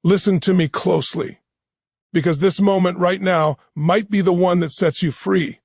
Listen to me closely, because this moment right now might be the one that sets you free.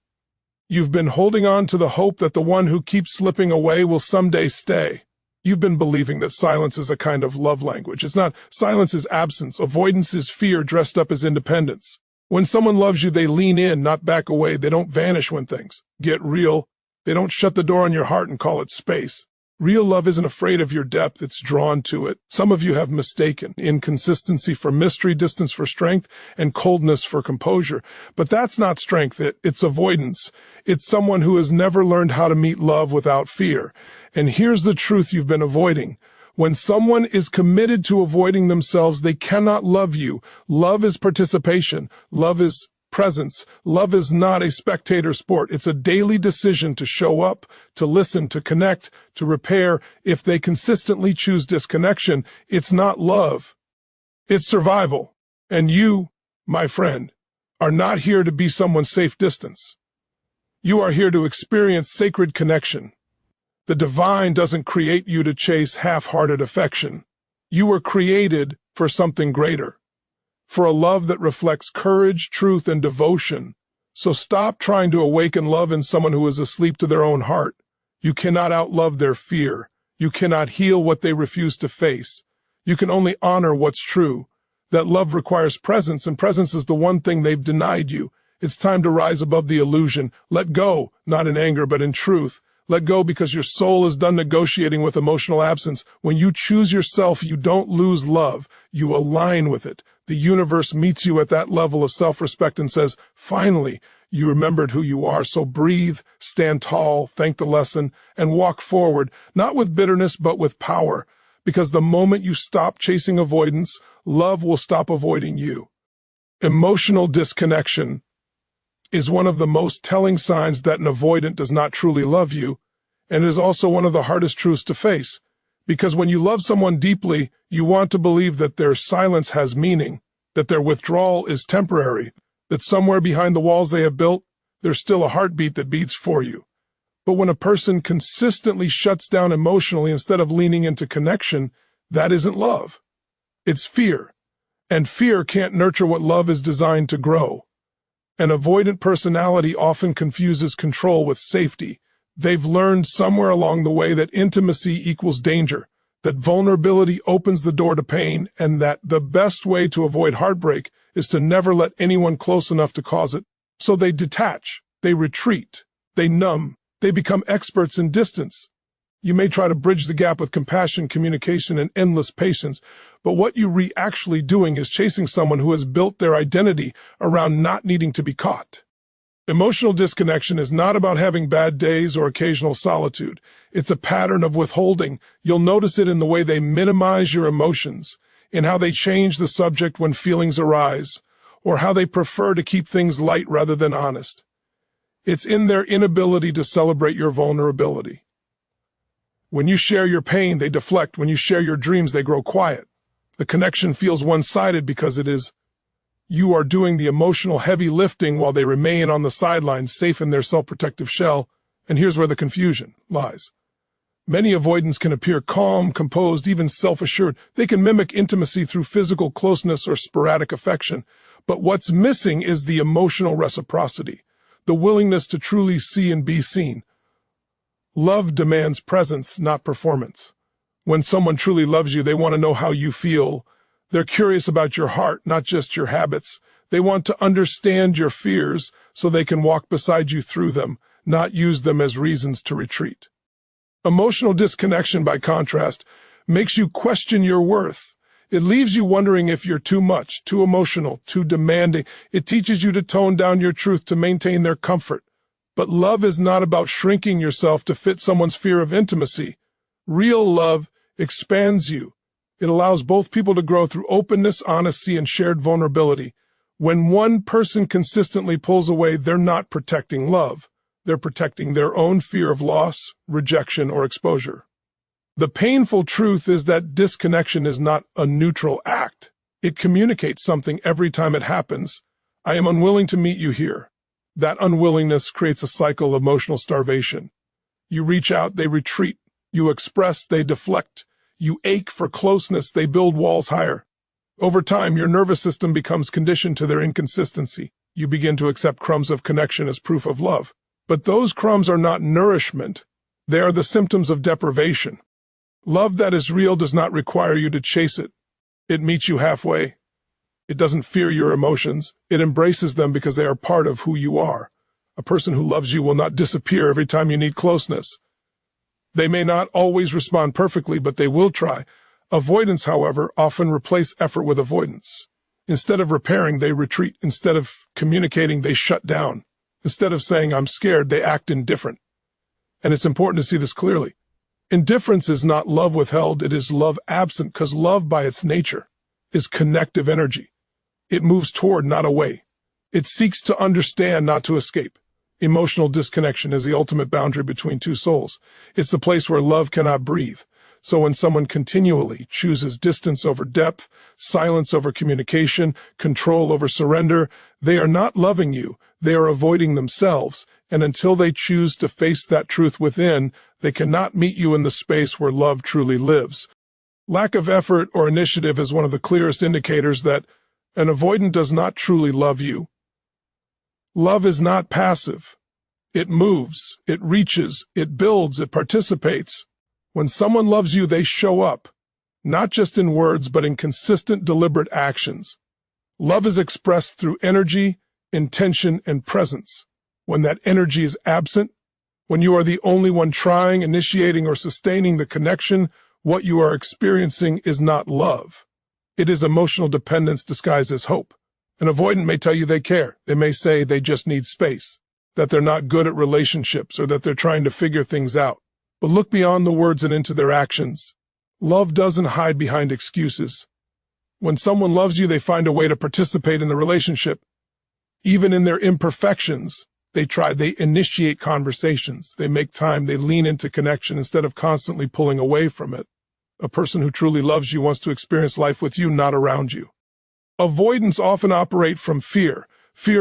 You've been holding on to the hope that the one who keeps slipping away will someday stay. You've been believing that silence is a kind of love language. It's not. Silence is absence. Avoidance is fear dressed up as independence. When someone loves you, they lean in, not back away. They don't vanish when things get real. They don't shut the door on your heart and call it space. Real love isn't afraid of your depth, it's drawn to it. Some of you have mistaken inconsistency for mystery, distance for strength, and coldness for composure. But that's not strength, it's avoidance. It's someone who has never learned how to meet love without fear. And here's the truth you've been avoiding. When someone is committed to avoiding themselves, they cannot love you. Love is participation. Love is presence. Love is not a spectator sport. It's a daily decision to show up, to listen, to connect, to repair. If they consistently choose disconnection, it's not love. It's survival. And you, my friend, are not here to be someone's safe distance. You are here to experience sacred connection. The divine doesn't create you to chase half-hearted affection. You were created for something greater, for a love that reflects courage, truth, and devotion. So stop trying to awaken love in someone who is asleep to their own heart. You cannot outlove their fear. You cannot heal what they refuse to face. You can only honor what's true. That love requires presence, and presence is the one thing they've denied you. It's time to rise above the illusion. Let go, not in anger, but in truth. Let go because your soul is done negotiating with emotional absence. When you choose yourself, you don't lose love. You align with it. The universe meets you at that level of self-respect and says, finally, you remembered who you are. So breathe, stand tall, thank the lesson, and walk forward, not with bitterness, but with power. Because the moment you stop chasing avoidance, love will stop avoiding you. Emotional disconnection is one of the most telling signs that an avoidant does not truly love you, and is also one of the hardest truths to face. Because when you love someone deeply, you want to believe that their silence has meaning, that their withdrawal is temporary, that somewhere behind the walls they have built, there's still a heartbeat that beats for you. But when a person consistently shuts down emotionally instead of leaning into connection, that isn't love. It's fear. And fear can't nurture what love is designed to grow. An avoidant personality often confuses control with safety. They've learned somewhere along the way that intimacy equals danger, that vulnerability opens the door to pain, and that the best way to avoid heartbreak is to never let anyone close enough to cause it. So they detach, they retreat, they numb, they become experts in distance. You may try to bridge the gap with compassion, communication, and endless patience, but what you're actually doing is chasing someone who has built their identity around not needing to be caught. Emotional disconnection is not about having bad days or occasional solitude. It's a pattern of withholding. You'll notice it in the way they minimize your emotions, in how they change the subject when feelings arise, or how they prefer to keep things light rather than honest. It's in their inability to celebrate your vulnerability. When you share your pain, they deflect. When you share your dreams, they grow quiet. The connection feels one-sided because it is. You are doing the emotional heavy lifting while they remain on the sidelines, safe in their self-protective shell. And here's where the confusion lies. Many avoidants can appear calm, composed, even self-assured. They can mimic intimacy through physical closeness or sporadic affection. But what's missing is the emotional reciprocity, the willingness to truly see and be seen. Love demands presence, not performance. When someone truly loves you, they want to know how you feel. They're curious about your heart, not just your habits. They want to understand your fears so they can walk beside you through them, not use them as reasons to retreat. Emotional disconnection, by contrast, makes you question your worth. It leaves you wondering if you're too much, too emotional, too demanding. It teaches you to tone down your truth to maintain their comfort. But love is not about shrinking yourself to fit someone's fear of intimacy. Real love expands you. It allows both people to grow through openness, honesty, and shared vulnerability. When one person consistently pulls away, they're not protecting love. They're protecting their own fear of loss, rejection, or exposure. The painful truth is that disconnection is not a neutral act. It communicates something every time it happens. I am unwilling to meet you here. That unwillingness creates a cycle of emotional starvation. You reach out, they retreat. You express, they deflect. You ache for closeness, they build walls higher. Over time, your nervous system becomes conditioned to their inconsistency. You begin to accept crumbs of connection as proof of love. But those crumbs are not nourishment. They are the symptoms of deprivation. Love that is real does not require you to chase it. It meets you halfway. It doesn't fear your emotions. It embraces them because they are part of who you are. A person who loves you will not disappear every time you need closeness. They may not always respond perfectly, but they will try. Avoidants, however, often replace effort with avoidance. Instead of repairing, they retreat. Instead of communicating, they shut down. Instead of saying, "I'm scared," they act indifferent. And it's important to see this clearly. Indifference is not love withheld, it is love absent, because love by its nature is connective energy. It moves toward, not away. It seeks to understand, not to escape. Emotional disconnection is the ultimate boundary between two souls. It's the place where love cannot breathe. So when someone continually chooses distance over depth, silence over communication, control over surrender, they are not loving you, they are avoiding themselves, and until they choose to face that truth within, they cannot meet you in the space where love truly lives. Lack of effort or initiative is one of the clearest indicators that an avoidant does not truly love you. Love is not passive. It moves, it reaches, it builds, it participates. When someone loves you, they show up, not just in words, but in consistent, deliberate actions. Love is expressed through energy, intention, and presence. When that energy is absent, when you are the only one trying, initiating, or sustaining the connection, what you are experiencing is not love. It is emotional dependence disguised as hope. An avoidant may tell you they care. They may say they just need space, that they're not good at relationships, or that they're trying to figure things out. But look beyond the words and into their actions. Love doesn't hide behind excuses. When someone loves you, they find a way to participate in the relationship. Even in their imperfections, they initiate conversations, they make time, they lean into connection instead of constantly pulling away from it. A person who truly loves you wants to experience life with you, not around you. Avoidants often operate from fear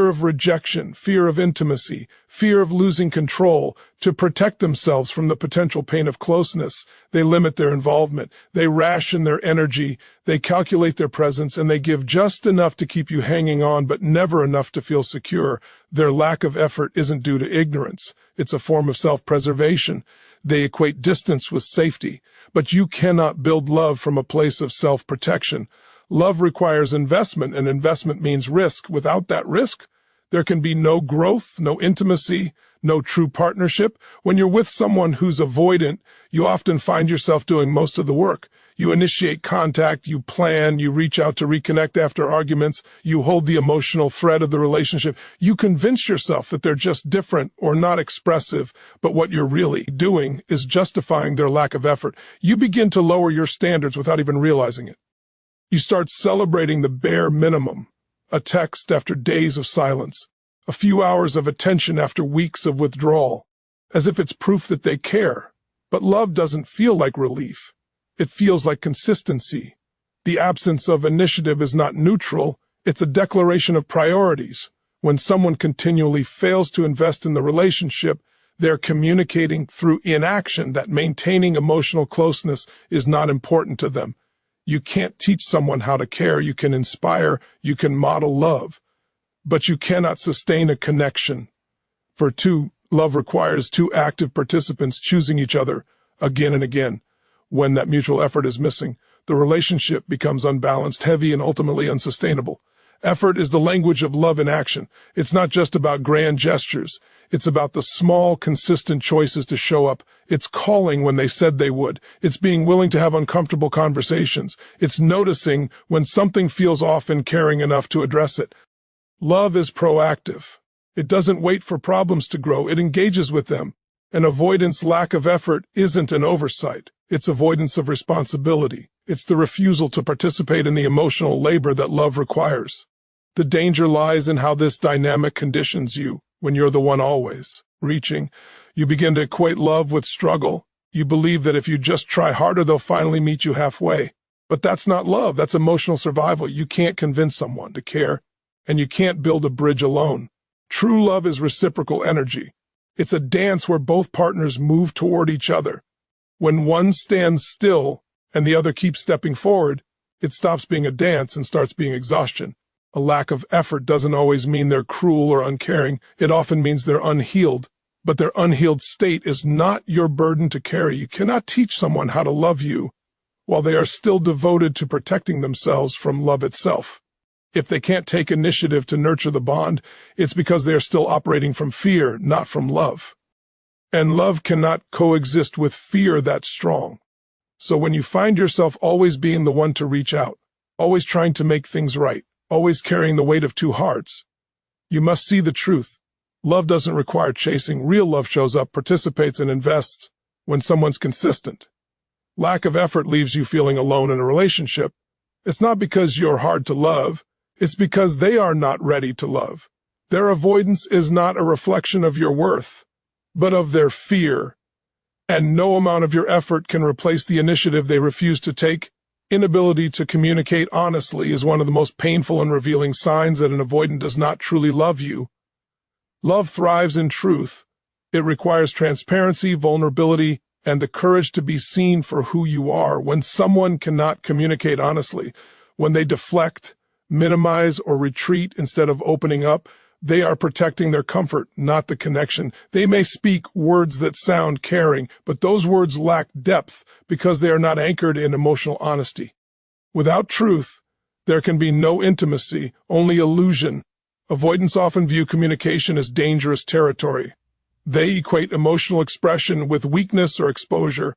of rejection, fear of intimacy, fear of losing control. To protect themselves from the potential pain of closeness, they limit their involvement, they ration their energy, they calculate their presence, and they give just enough to keep you hanging on, but never enough to feel secure. Their lack of effort isn't due to ignorance. It's a form of self-preservation. They equate distance with safety, but you cannot build love from a place of self-protection. Love requires investment, and investment means risk. Without that risk, there can be no growth, no intimacy, no true partnership. When you're with someone who's avoidant, you often find yourself doing most of the work. You initiate contact, you plan, you reach out to reconnect after arguments, you hold the emotional thread of the relationship. You convince yourself that they're just different or not expressive, but what you're really doing is justifying their lack of effort. You begin to lower your standards without even realizing it. You start celebrating the bare minimum, a text after days of silence, a few hours of attention after weeks of withdrawal, as if it's proof that they care. But love doesn't feel like relief. It feels like consistency. The absence of initiative is not neutral, it's a declaration of priorities. When someone continually fails to invest in the relationship, they're communicating through inaction that maintaining emotional closeness is not important to them. You can't teach someone how to care. You can inspire, you can model love, but you cannot sustain a connection. Love requires two active participants choosing each other again and again. When that mutual effort is missing, the relationship becomes unbalanced, heavy, and ultimately unsustainable. Effort is the language of love in action. It's not just about grand gestures. It's about the small, consistent choices to show up. It's calling when they said they would. It's being willing to have uncomfortable conversations. It's noticing when something feels off and caring enough to address it. Love is proactive. It doesn't wait for problems to grow. It engages with them. An avoidance lack of effort isn't an oversight. It's avoidance of responsibility. It's the refusal to participate in the emotional labor that love requires. The danger lies in how this dynamic conditions you. When you're the one always reaching, you begin to equate love with struggle. You believe that if you just try harder, they'll finally meet you halfway. But that's not love. That's emotional survival. You can't convince someone to care, and you can't build a bridge alone. True love is reciprocal energy. It's a dance where both partners move toward each other. When one stands still and the other keeps stepping forward, It stops being a dance and starts being exhaustion. A lack of effort doesn't always mean they're cruel or uncaring. It often means they're unhealed. But their unhealed state is not your burden to carry. You cannot teach someone how to love you while they are still devoted to protecting themselves from love itself. If they can't take initiative to nurture the bond, it's because they are still operating from fear, not from love. And love cannot coexist with fear that strong. So when you find yourself always being the one to reach out, always trying to make things right, always carrying the weight of two hearts, you must see the truth. Love doesn't require chasing. Real love shows up, participates, and invests when someone's consistent. Lack of effort leaves you feeling alone in a relationship. It's not because you're hard to love. It's because they are not ready to love. Their avoidance is not a reflection of your worth, but of their fear. And no amount of your effort can replace the initiative they refuse to take. Inability to communicate honestly is one of the most painful and revealing signs that an avoidant does not truly love you. Love thrives in truth. It requires transparency, vulnerability, and the courage to be seen for who you are. When someone cannot communicate honestly, when they deflect, minimize, or retreat instead of opening up, they are protecting their comfort, not the connection. They may speak words that sound caring, but those words lack depth because they are not anchored in emotional honesty. Without truth, there can be no intimacy, only illusion. Avoidants often view communication as dangerous territory. They equate emotional expression with weakness or exposure.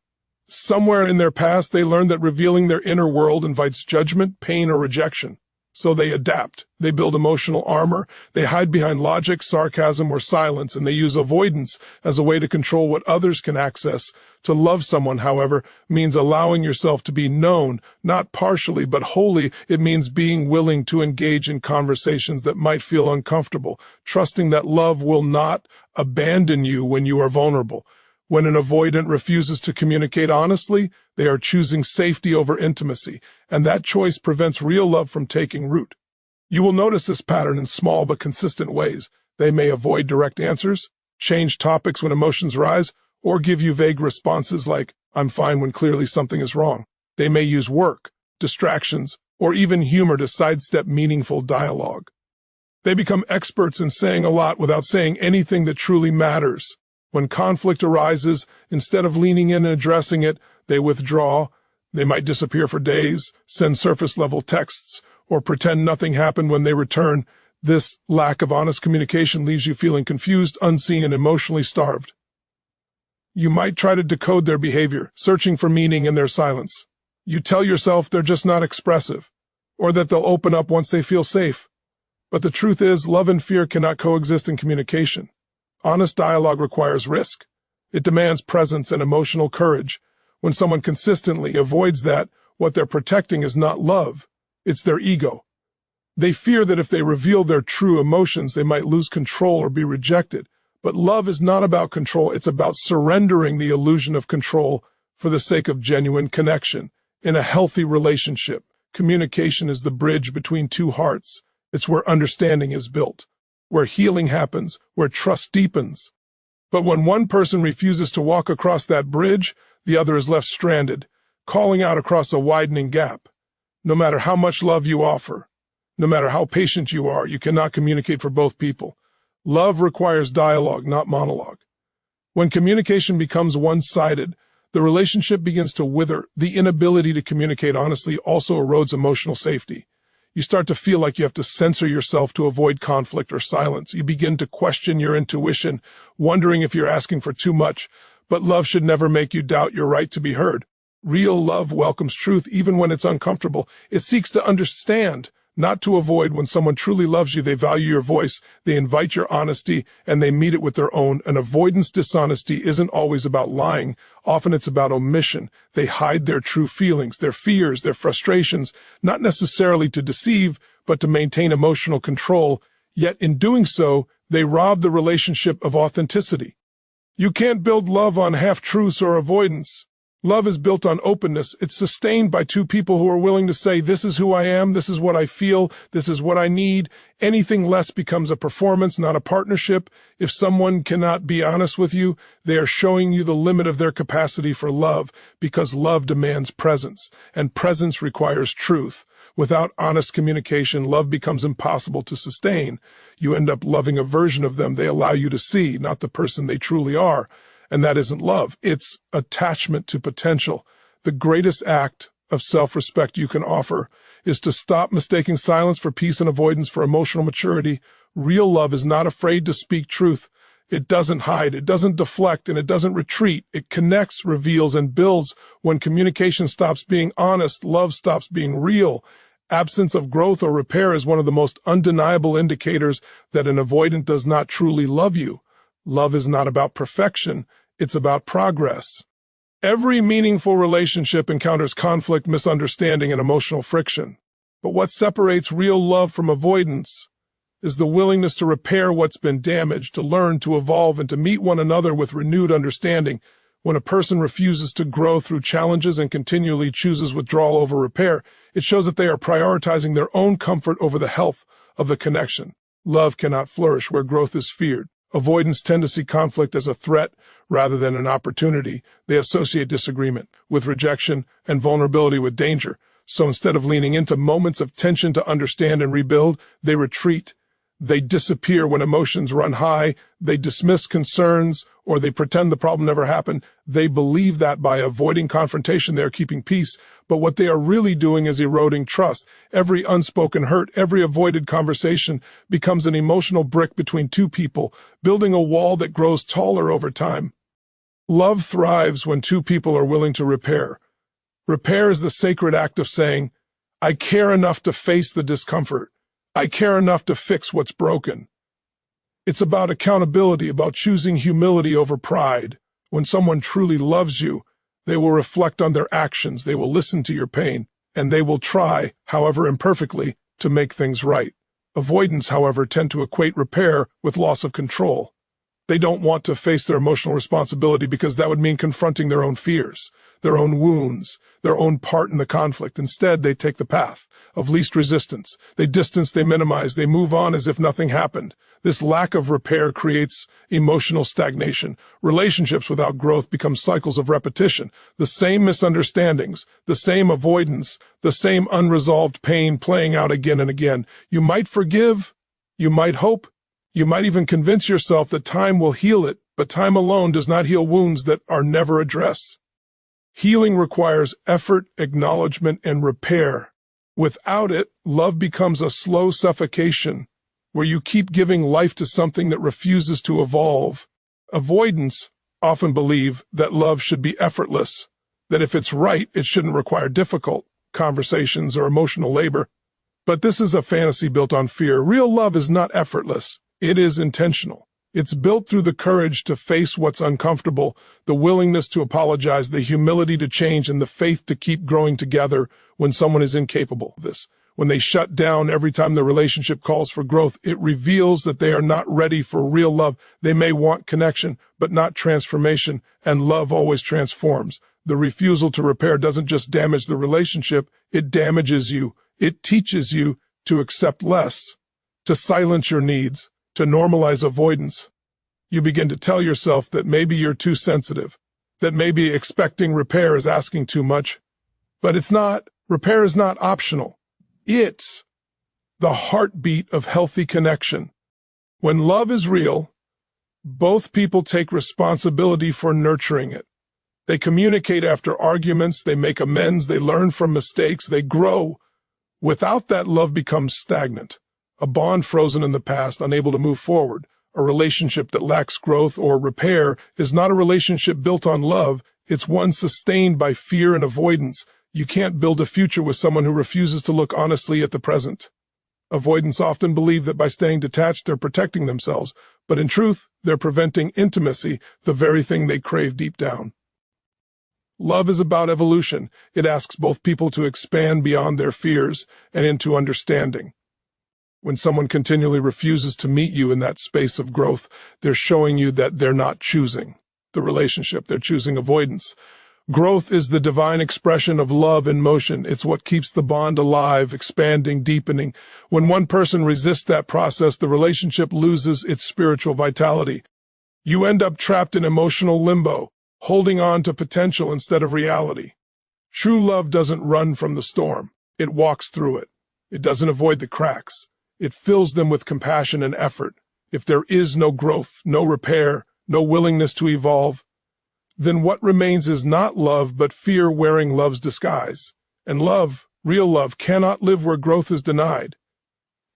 Somewhere in their past, they learned that revealing their inner world invites judgment, pain, or rejection. So they adapt. They build emotional armor. They hide behind logic, sarcasm, or silence, and they use avoidance as a way to control what others can access. To love someone, however, means allowing yourself to be known, not partially but wholly. It means being willing to engage in conversations that might feel uncomfortable, trusting that love will not abandon you when you are vulnerable. When an avoidant refuses to communicate honestly, they are choosing safety over intimacy, and that choice prevents real love from taking root. You will notice this pattern in small but consistent ways. They may avoid direct answers, change topics when emotions rise, or give you vague responses like, "I'm fine," when clearly something is wrong. They may use work, distractions, or even humor to sidestep meaningful dialogue. They become experts in saying a lot without saying anything that truly matters. When conflict arises, instead of leaning in and addressing it, they withdraw. They might disappear for days, send surface-level texts, or pretend nothing happened when they return. This lack of honest communication leaves you feeling confused, unseen, and emotionally starved. You might try to decode their behavior, searching for meaning in their silence. You tell yourself they're just not expressive, or that they'll open up once they feel safe. But the truth is, love and fear cannot coexist in communication. Honest dialogue requires risk. It demands presence and emotional courage. When someone consistently avoids that, what they're protecting is not love, it's their ego. They fear that if they reveal their true emotions, they might lose control or be rejected. But love is not about control, it's about surrendering the illusion of control for the sake of genuine connection. In a healthy relationship, communication is the bridge between two hearts. It's where understanding is built, where healing happens, where trust deepens. But when one person refuses to walk across that bridge, the other is left stranded, calling out across a widening gap. No matter how much love you offer, no matter how patient you are, you cannot communicate for both people. Love requires dialogue, not monologue. When communication becomes one-sided, the relationship begins to wither. The inability to communicate honestly also erodes emotional safety. You start to feel like you have to censor yourself to avoid conflict or silence. You begin to question your intuition, wondering if you're asking for too much. But love should never make you doubt your right to be heard. Real love welcomes truth even when it's uncomfortable. It seeks to understand, not to avoid. When someone truly loves you, they value your voice, they invite your honesty, and they meet it with their own. An avoidance dishonesty isn't always about lying. Often it's about omission. They hide their true feelings, their fears, their frustrations, not necessarily to deceive, but to maintain emotional control. Yet in doing so, they rob the relationship of authenticity. You can't build love on half-truths or avoidance. Love is built on openness. It's sustained by two people who are willing to say, this is who I am, this is what I feel, this is what I need. Anything less becomes a performance, not a partnership. If someone cannot be honest with you, they are showing you the limit of their capacity for love, because love demands presence, and presence requires truth. Without honest communication, love becomes impossible to sustain. You end up loving a version of them they allow you to see, not the person they truly are. And that isn't love. It's attachment to potential. The greatest act of self-respect you can offer is to stop mistaking silence for peace and avoidance for emotional maturity. Real love is not afraid to speak truth. It doesn't hide, it doesn't deflect, and it doesn't retreat. It connects, reveals, and builds. When communication stops being honest, love stops being real. Absence of growth or repair is one of the most undeniable indicators that an avoidant does not truly love you. Love is not about perfection. It's about progress. Every meaningful relationship encounters conflict, misunderstanding, and emotional friction. But what separates real love from avoidance is the willingness to repair what's been damaged, to learn, to evolve, and to meet one another with renewed understanding. When a person refuses to grow through challenges and continually chooses withdrawal over repair, it shows that they are prioritizing their own comfort over the health of the connection. Love cannot flourish where growth is feared. Avoidants tend to see conflict as a threat rather than an opportunity. They associate disagreement with rejection and vulnerability with danger. So instead of leaning into moments of tension to understand and rebuild, they retreat. They disappear when emotions run high. They dismiss concerns, or they pretend the problem never happened. They believe that by avoiding confrontation, they are keeping peace. But what they are really doing is eroding trust. Every unspoken hurt, every avoided conversation becomes an emotional brick between two people, building a wall that grows taller over time. Love thrives when two people are willing to repair. Repair is the sacred act of saying, I care enough to face the discomfort. I care enough to fix what's broken. It's about accountability, about choosing humility over pride. When someone truly loves you, they will reflect on their actions, they will listen to your pain, and they will try, however imperfectly, to make things right. Avoidants, however, tend to equate repair with loss of control. They don't want to face their emotional responsibility because that would mean confronting their own fears, their own wounds, their own part in the conflict. Instead, they take the path of least resistance. They distance, they minimize, they move on as if nothing happened. This lack of repair creates emotional stagnation. Relationships without growth become cycles of repetition. The same misunderstandings, the same avoidance, the same unresolved pain playing out again and again. You might forgive, you might hope, you might even convince yourself that time will heal it, but time alone does not heal wounds that are never addressed. Healing requires effort, acknowledgement, and repair. Without it, love becomes a slow suffocation, where you keep giving life to something that refuses to evolve. Avoidants often believe that love should be effortless, that if it's right, it shouldn't require difficult conversations or emotional labor. But this is a fantasy built on fear. Real love is not effortless. It is intentional. It's built through the courage to face what's uncomfortable, the willingness to apologize, the humility to change, and the faith to keep growing together when someone is incapable of this. When they shut down every time the relationship calls for growth, it reveals that they are not ready for real love. They may want connection, but not transformation, and love always transforms. The refusal to repair doesn't just damage the relationship, it damages you. It teaches you to accept less, to silence your needs, to normalize avoidance. You begin to tell yourself that maybe you're too sensitive, that maybe expecting repair is asking too much. But it's not. Repair is not optional. It's the heartbeat of healthy connection. When love is real, both people take responsibility for nurturing it. They communicate after arguments, they make amends, they learn from mistakes, they grow. Without that, love becomes stagnant. A bond frozen in the past, unable to move forward. A relationship that lacks growth or repair is not a relationship built on love. It's one sustained by fear and avoidance. You can't build a future with someone who refuses to look honestly at the present. Avoidants often believe that by staying detached, they're protecting themselves, but in truth, they're preventing intimacy, the very thing they crave deep down. Love is about evolution. It asks both people to expand beyond their fears and into understanding. When someone continually refuses to meet you in that space of growth, they're showing you that they're not choosing the relationship, they're choosing avoidance. Growth is the divine expression of love in motion. It's what keeps the bond alive, expanding, deepening. When one person resists that process, the relationship loses its spiritual vitality. You end up trapped in emotional limbo, holding on to potential instead of reality. True love doesn't run from the storm. It walks through it. It doesn't avoid the cracks. It fills them with compassion and effort. If there is no growth, no repair, no willingness to evolve, then what remains is not love, but fear wearing love's disguise. And love, real love, cannot live where growth is denied.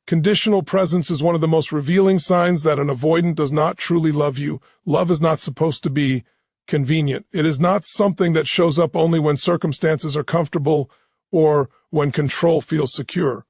Conditional presence is one of the most revealing signs that an avoidant does not truly love you. Love is not supposed to be convenient. It is not something that shows up only when circumstances are comfortable or when control feels secure.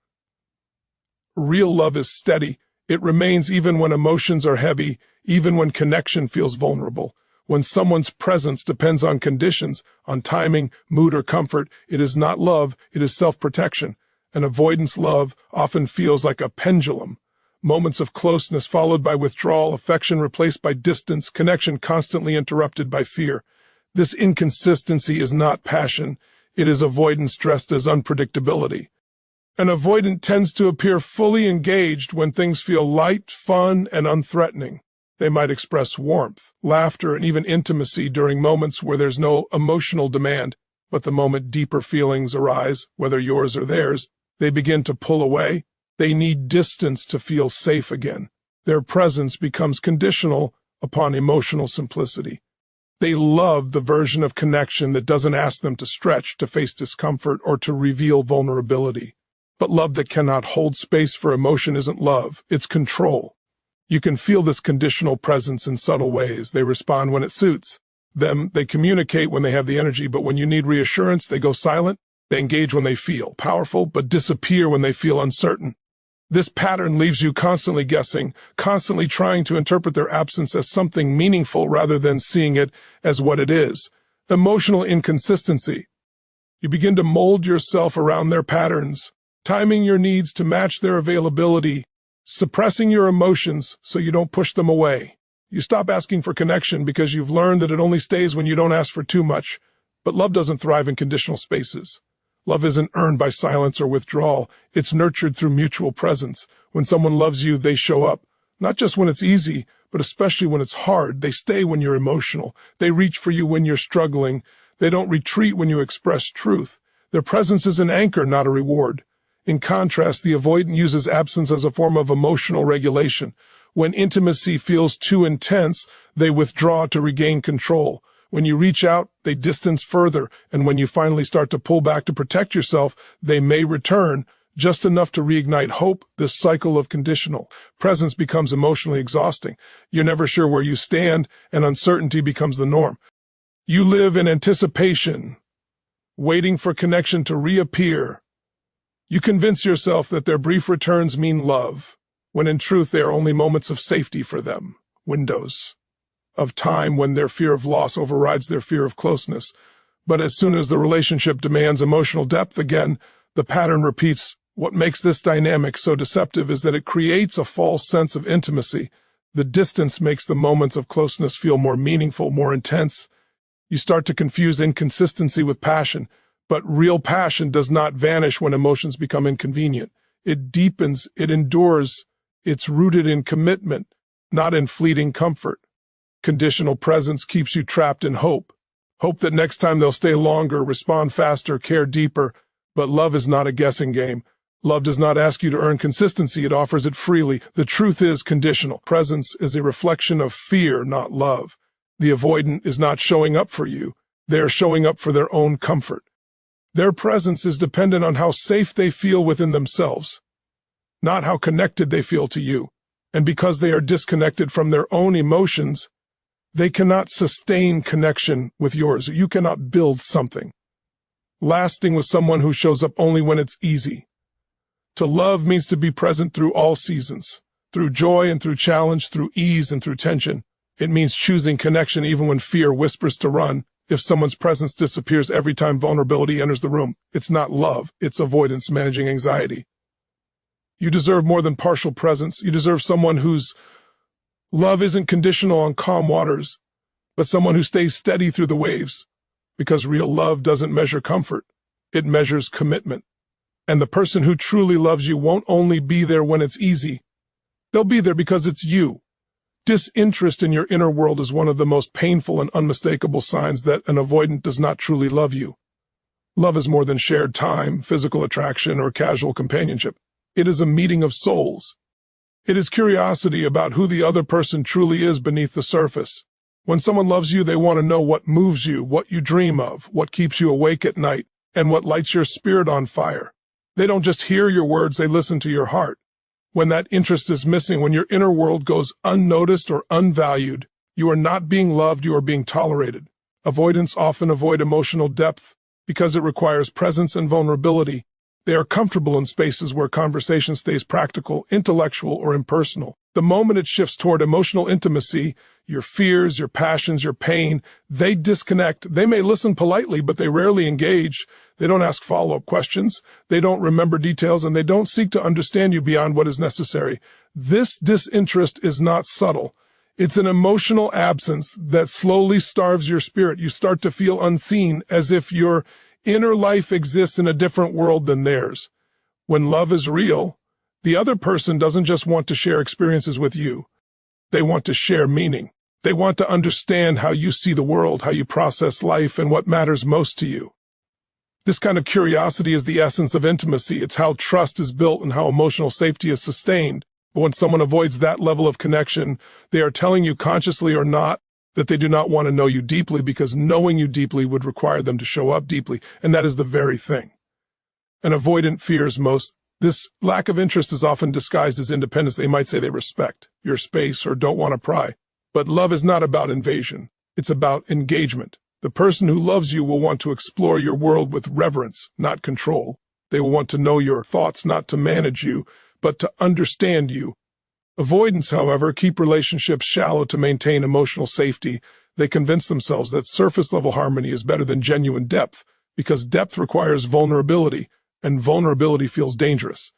Real love is steady. It remains even when emotions are heavy, even when connection feels vulnerable. When someone's presence depends on conditions, on timing, mood, or comfort, it is not love, it is self-protection. An avoidance love often feels like a pendulum. Moments of closeness followed by withdrawal, affection replaced by distance, connection constantly interrupted by fear. This inconsistency is not passion. It is avoidance dressed as unpredictability. An avoidant tends to appear fully engaged when things feel light, fun, and unthreatening. They might express warmth, laughter, and even intimacy during moments where there's no emotional demand, but the moment deeper feelings arise, whether yours or theirs, they begin to pull away. They need distance to feel safe again. Their presence becomes conditional upon emotional simplicity. They love the version of connection that doesn't ask them to stretch, to face discomfort, or to reveal vulnerability. But love that cannot hold space for emotion isn't love, it's control. You can feel this conditional presence in subtle ways. They respond when it suits them. They communicate when they have the energy, but when you need reassurance, they go silent. They engage when they feel powerful, but disappear when they feel uncertain. This pattern leaves you constantly guessing, constantly trying to interpret their absence as something meaningful rather than seeing it as what it is. Emotional inconsistency. You begin to mold yourself around their patterns, timing your needs to match their availability, suppressing your emotions so you don't push them away. You stop asking for connection because you've learned that it only stays when you don't ask for too much. But love doesn't thrive in conditional spaces. Love isn't earned by silence or withdrawal. It's nurtured through mutual presence. When someone loves you, they show up. Not just when it's easy, but especially when it's hard. They stay when you're emotional. They reach for you when you're struggling. They don't retreat when you express truth. Their presence is an anchor, not a reward. In contrast, the avoidant uses absence as a form of emotional regulation. When intimacy feels too intense, they withdraw to regain control. When you reach out, they distance further, and when you finally start to pull back to protect yourself, they may return, just enough to reignite hope. This cycle of conditional presence becomes emotionally exhausting. You're never sure where you stand, and uncertainty becomes the norm. You live in anticipation, waiting for connection to reappear. You convince yourself that their brief returns mean love, when in truth they are only moments of safety for them, windows of time when their fear of loss overrides their fear of closeness. But as soon as the relationship demands emotional depth again, the pattern repeats. What makes this dynamic so deceptive is that it creates a false sense of intimacy. The distance makes the moments of closeness feel more meaningful, more intense. You start to confuse inconsistency with passion, but real passion does not vanish when emotions become inconvenient. It deepens, it endures, it's rooted in commitment, not in fleeting comfort. Conditional presence keeps you trapped in hope. Hope that next time they'll stay longer, respond faster, care deeper. But love is not a guessing game. Love does not ask you to earn consistency, it offers it freely. The truth is conditional. Presence is a reflection of fear, not love. The avoidant is not showing up for you. They are showing up for their own comfort. Their presence is dependent on how safe they feel within themselves, not how connected they feel to you. And because they are disconnected from their own emotions, they cannot sustain connection with yours. You cannot build something lasting with someone who shows up only when it's easy. To love means to be present through all seasons, through joy and through challenge, through ease and through tension. It means choosing connection even when fear whispers to run. If someone's presence disappears every time vulnerability enters the room, it's not love, it's avoidance managing anxiety. You deserve more than partial presence. You deserve someone whose love isn't conditional on calm waters, but someone who stays steady through the waves. because real love doesn't measure comfort. It measures commitment. And the person who truly loves you won't only be there when it's easy. They'll be there because it's you. Disinterest in your inner world is one of the most painful and unmistakable signs that an avoidant does not truly love you. Love is more than shared time, physical attraction, or casual companionship. It is a meeting of souls. It is curiosity about who the other person truly is beneath the surface. When someone loves you, they want to know what moves you, what you dream of, what keeps you awake at night, and what lights your spirit on fire. They don't just hear your words, they listen to your heart. When that interest is missing, when your inner world goes unnoticed or unvalued, you are not being loved, you are being tolerated. Avoidants often avoid emotional depth because it requires presence and vulnerability. They are comfortable in spaces where conversation stays practical, intellectual, or impersonal. The moment it shifts toward emotional intimacy, your fears, your passions, your pain, they disconnect. They may listen politely, but they rarely engage. They don't ask follow-up questions. They don't remember details, and they don't seek to understand you beyond what is necessary. This disinterest is not subtle. It's an emotional absence that slowly starves your spirit. You start to feel unseen, as if your inner life exists in a different world than theirs. When love is real, the other person doesn't just want to share experiences with you. They want to share meaning. They want to understand how you see the world, how you process life, and what matters most to you. This kind of curiosity is the essence of intimacy. It's how trust is built and how emotional safety is sustained. But when someone avoids that level of connection, they are telling you consciously or not that they do not want to know you deeply, because knowing you deeply would require them to show up deeply, and that is the very thing an avoidant fears most. This lack of interest is often disguised as independence. They might say they respect your space or don't want to pry. But love is not about invasion. It's about engagement. The person who loves you will want to explore your world with reverence, not control. They will want to know your thoughts, not to manage you, but to understand you. Avoidants, however, keep relationships shallow to maintain emotional safety. They convince themselves that surface-level harmony is better than genuine depth, because depth requires vulnerability, and vulnerability feels dangerous.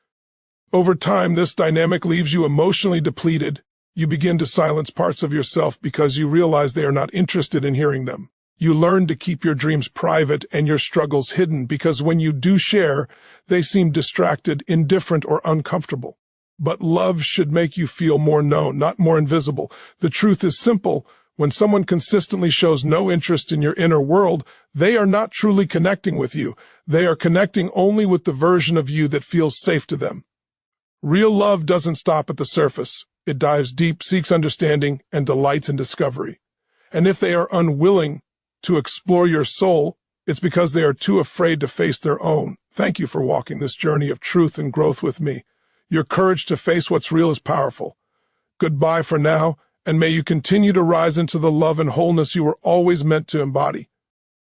Over time, this dynamic leaves you emotionally depleted. You begin to silence parts of yourself because you realize they are not interested in hearing them. You learn to keep your dreams private and your struggles hidden, because when you do share, they seem distracted, indifferent, or uncomfortable. But love should make you feel more known, not more invisible. The truth is simple. When someone consistently shows no interest in your inner world, they are not truly connecting with you. They are connecting only with the version of you that feels safe to them. Real love doesn't stop at the surface. It dives deep, seeks understanding, and delights in discovery. And if they are unwilling to explore your soul, it's because they are too afraid to face their own. Thank you for walking this journey of truth and growth with me. Your courage to face what's real is powerful. Goodbye for now, and may you continue to rise into the love and wholeness you were always meant to embody.